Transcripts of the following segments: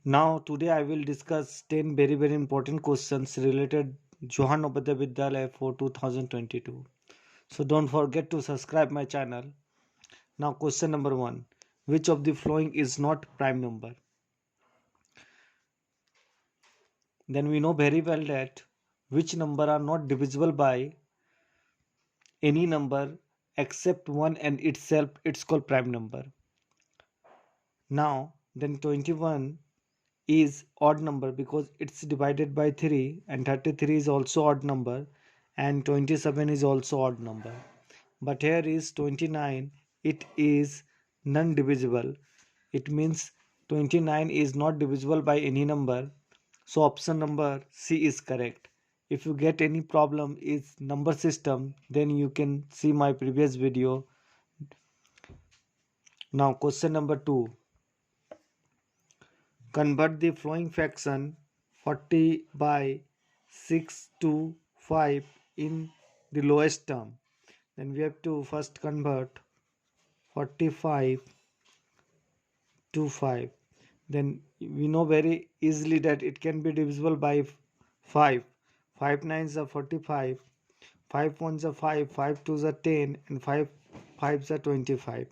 Now, today I will discuss 10 very important questions related Johan Navodaya Vidyalaya for 2022. So don't forget to subscribe my channel. Now, question number 1. Which of the following is not prime number? Then we know very well that which number are not divisible by any number except 1 and itself it's called prime number. Now, then 21 is odd number because it's divided by 3, and 33 is also odd number, and 27 is also odd number. But here is 29, it is non-divisible. It means 29 is not divisible by any number. So option number C is correct. If you get any problem is number system, then you can see my previous video. Now question number 2. Convert the following fraction 40 by 6 to 5 in the lowest term. Then we have to first convert 45 to 5. Then we know very easily that it can be divisible by 5. 5 nines are 45, 5 ones are 5, 5 twos are 10, and 5 fives are 25.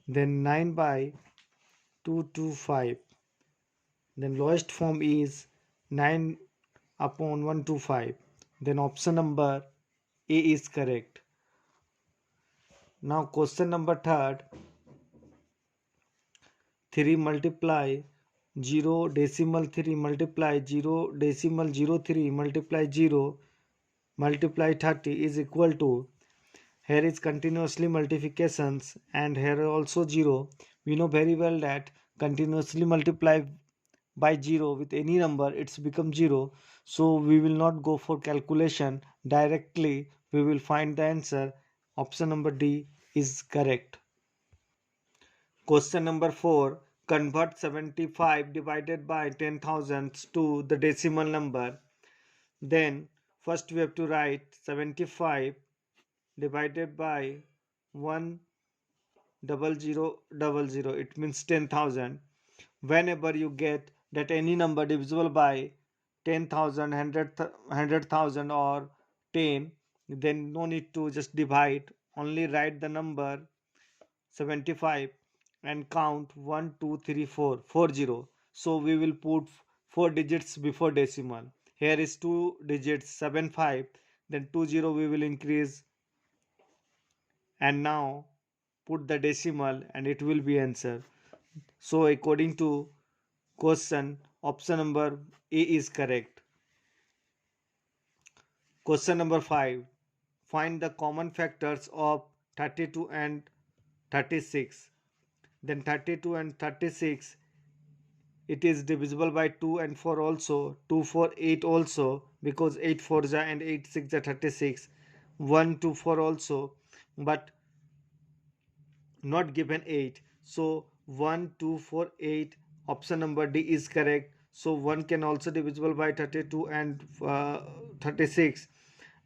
Then 9 by 2 to 5. Then lowest form is 9 upon 1 to 5. Then option number A is correct. Now question number 3. 3 multiply 0 decimal 3 multiply 0 decimal 03 multiply 0 multiply 30 is equal to, here is continuously multiplications and here also 0. We know very well that continuously multiply by 0 with any number it's become 0. So we will not go for calculation, directly we will find the answer. Option number D is correct. Question number 4. Convert 75 divided by 10,000 to the decimal number. Then first we have to write 75 divided by 10000. It means 10,000. Whenever you get that any number divisible by 10,000, 100,000 or 10, then no need to just divide. Only write the number 75 and count 1 2 3 4 40. So we will put 4 digits before decimal. Here is 2 digits 75, then 20 we will increase, and now put the decimal and it will be answer. So according to question, option number A is correct. Question number 5. Find the common factors of 32 and 36. Then 32 and 36, it is divisible by 2 and 4 also, 2 4 8 also, because 8 4 ja and 8 6 ja 36, 1 2 4 also, but not given 8. So 1 2 4 8, option number D is correct. So 1 can also divisible by 32 and 36,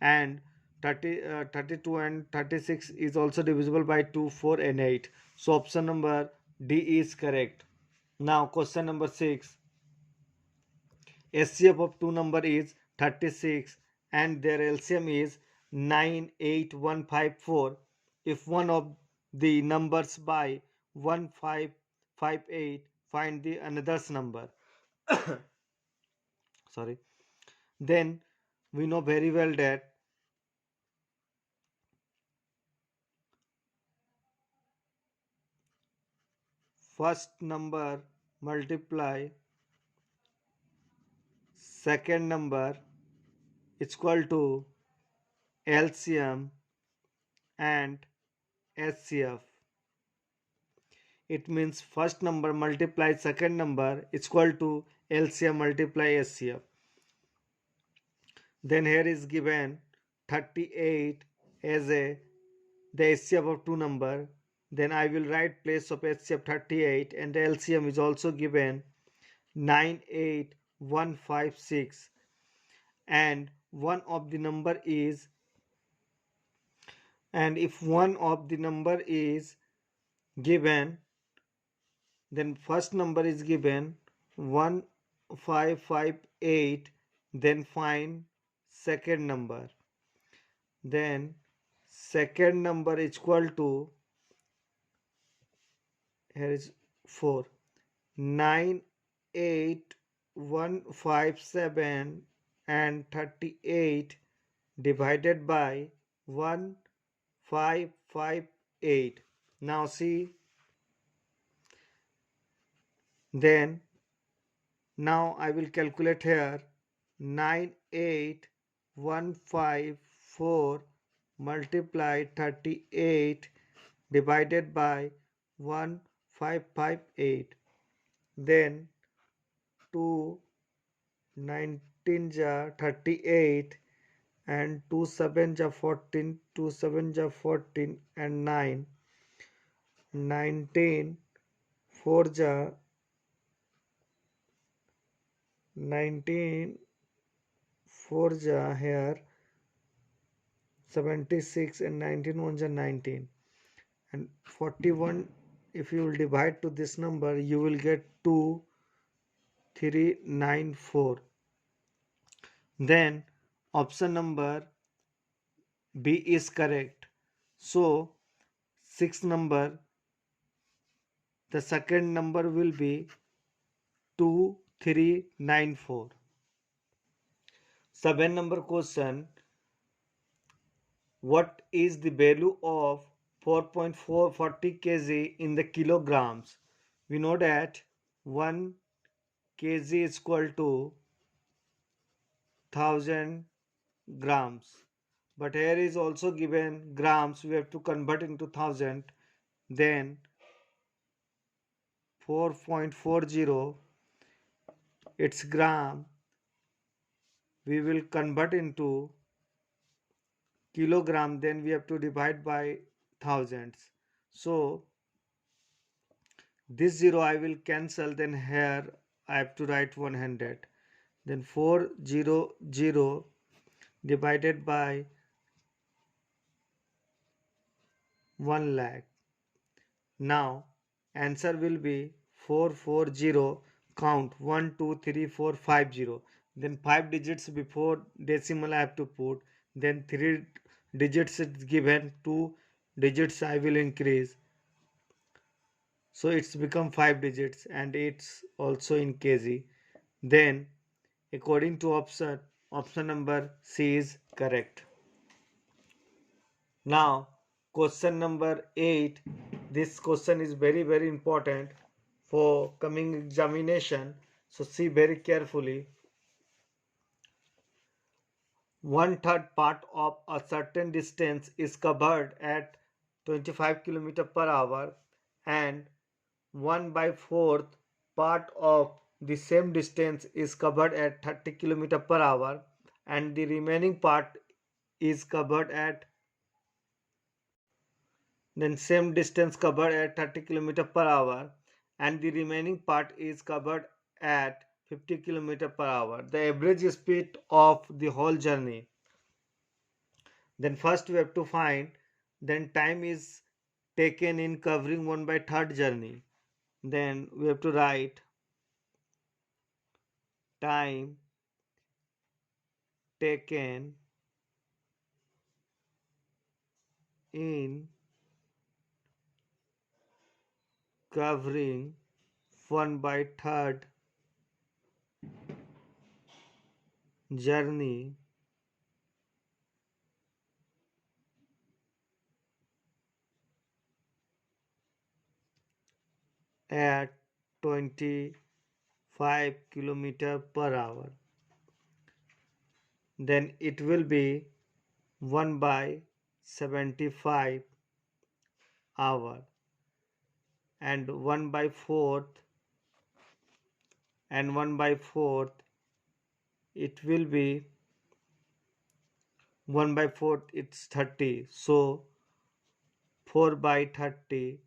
and 32 and 36 is also divisible by 2 4 and 8. So option number D is correct. Now question number 6. HCF of two number is 36 and their LCM is 98154. If one of the numbers by 1558, find the another's number. Sorry. Then we know very well that first number multiply second number is equal to LCM and HCF. It means first number multiply second number is equal to LCM multiply HCF. Then here is given 38 as a the HCF of two number. Then I will write place of HCF 38, and the LCM is also given 98156, and one of the number is, and if one of the number is given, then first number is given 1558, then find second number. Then second number is equal to, here is 4, 98157 and 38 divided by 1558. Now see, then now I will calculate here. 98154 multiply 38 divided by 1558. Then 2 19 ja 38 and 2 7 ja 14, 2 7 ja 14 and 9 19, 4 ja 19, 4 ja here 76 and 19 1 ja 19 and 41. If you will divide to this number, you will get 2394. Then option number B is correct. So 6 number, the second number will be 2394. 7 number question. What is the value of 4.440 kg in the kilograms? We know that 1 kg is equal to 1000 grams, but here is also given grams, we have to convert into thousand. Then 4.40, its gram, we will convert into kilogram, then we have to divide by thousands. So this 0 I will cancel, then here I have to write 100. Then 400 divided by 1 lakh. Now answer will be 440. Count 1 2 3 4 5 0. Then 5 digits before decimal I have to put. Then 3 digits is given, 2 digits I will increase. So it's become 5 digits and it's also in kg. Then according to option number C is correct. Now question number 8. This question is very important for coming examination, so see very carefully. 1/3 part of a certain distance is covered at 25 km/h and 1/4 part of the same distance is covered at 30 km/h and the remaining part is covered at, then same distance covered at 30 km/h and the remaining part is covered at 50 km/h. The average speed of the whole journey. Then first we have to find, then time is taken in covering 1/3 journey. Then we have to write time taken in covering 1/3 journey at 25 km/h. Then it will be 1/75 hour and 1/4 and 1/4 it will be 1/4, it's 30, so 4/30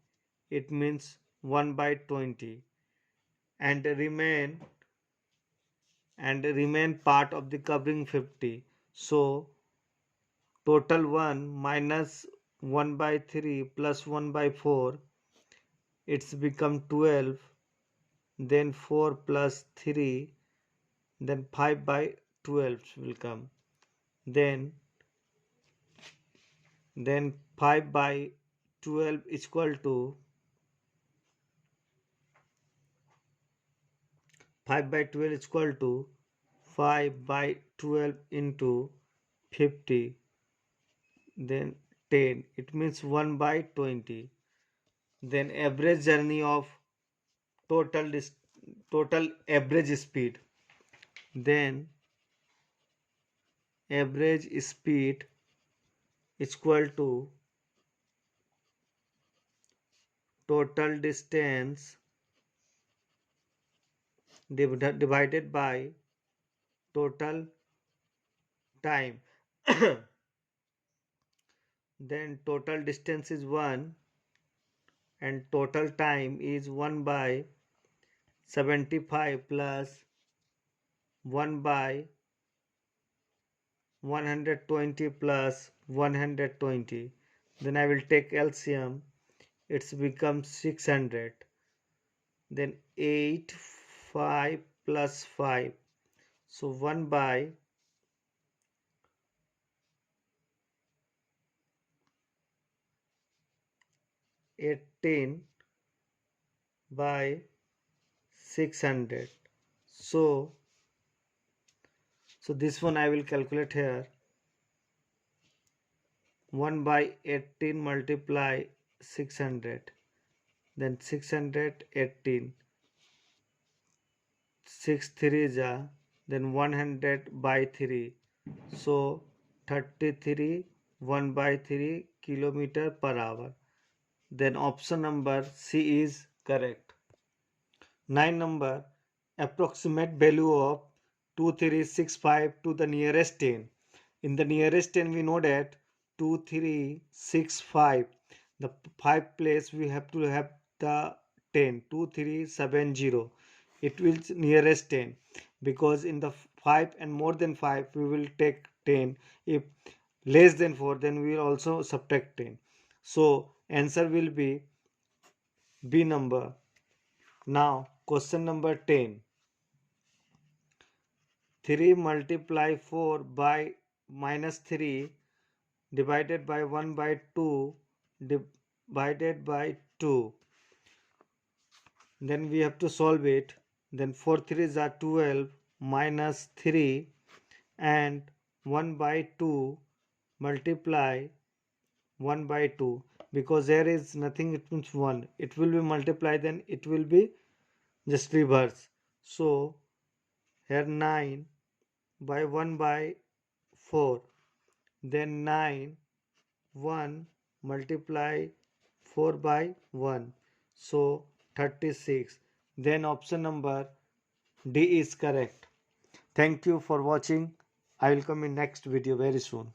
it means 1/20 and remain part of the covering 50, so total 1 minus 1/3 plus 1/4, it's become 12. then 4 plus 3, then 5 by 12 will come, then 5 by 12 is equal to 5 by 12 is equal to 5 by 12 into 50, then 10, it means 1 by 20. Then average journey of total average speed, then average speed is equal to total distance divided by total time. Then total distance is 1 and total time is 1 by 75 plus 1 by 120 plus 120. Then I will take LCM, it's become 600. Then 8, 5 plus 5, so 1 by 18 by 600. So this one I will calculate here. 1 by 18 multiply 600, then 618, 6 3 ja, then 100 by 3, so 33 1 by 3 kilometer per hour. Then option number C is correct. 9 number, approximate value of 2365 to the nearest 10. In the nearest 10 we know that 2365, the 5 place we have to have the 10, 2370, it will nearest 10, because in the 5 and more than 5 we will take 10, if less than 4 then we will also subtract 10. So answer will be B number. Now question number 10. 3 multiply 4 by minus 3 divided by 1 by 2 divided by 2. Then we have to solve it. Then 4 3s are 12 minus 3 and 1 by 2 multiply 1 by 2, because there is nothing, it means 1, it will be multiplied, then it will be just reverse. So here 9 by 1 by 4, then 9 1 multiply 4 by 1, so 36. Then option number D is correct. Thank you for watching. I will come in next video very soon.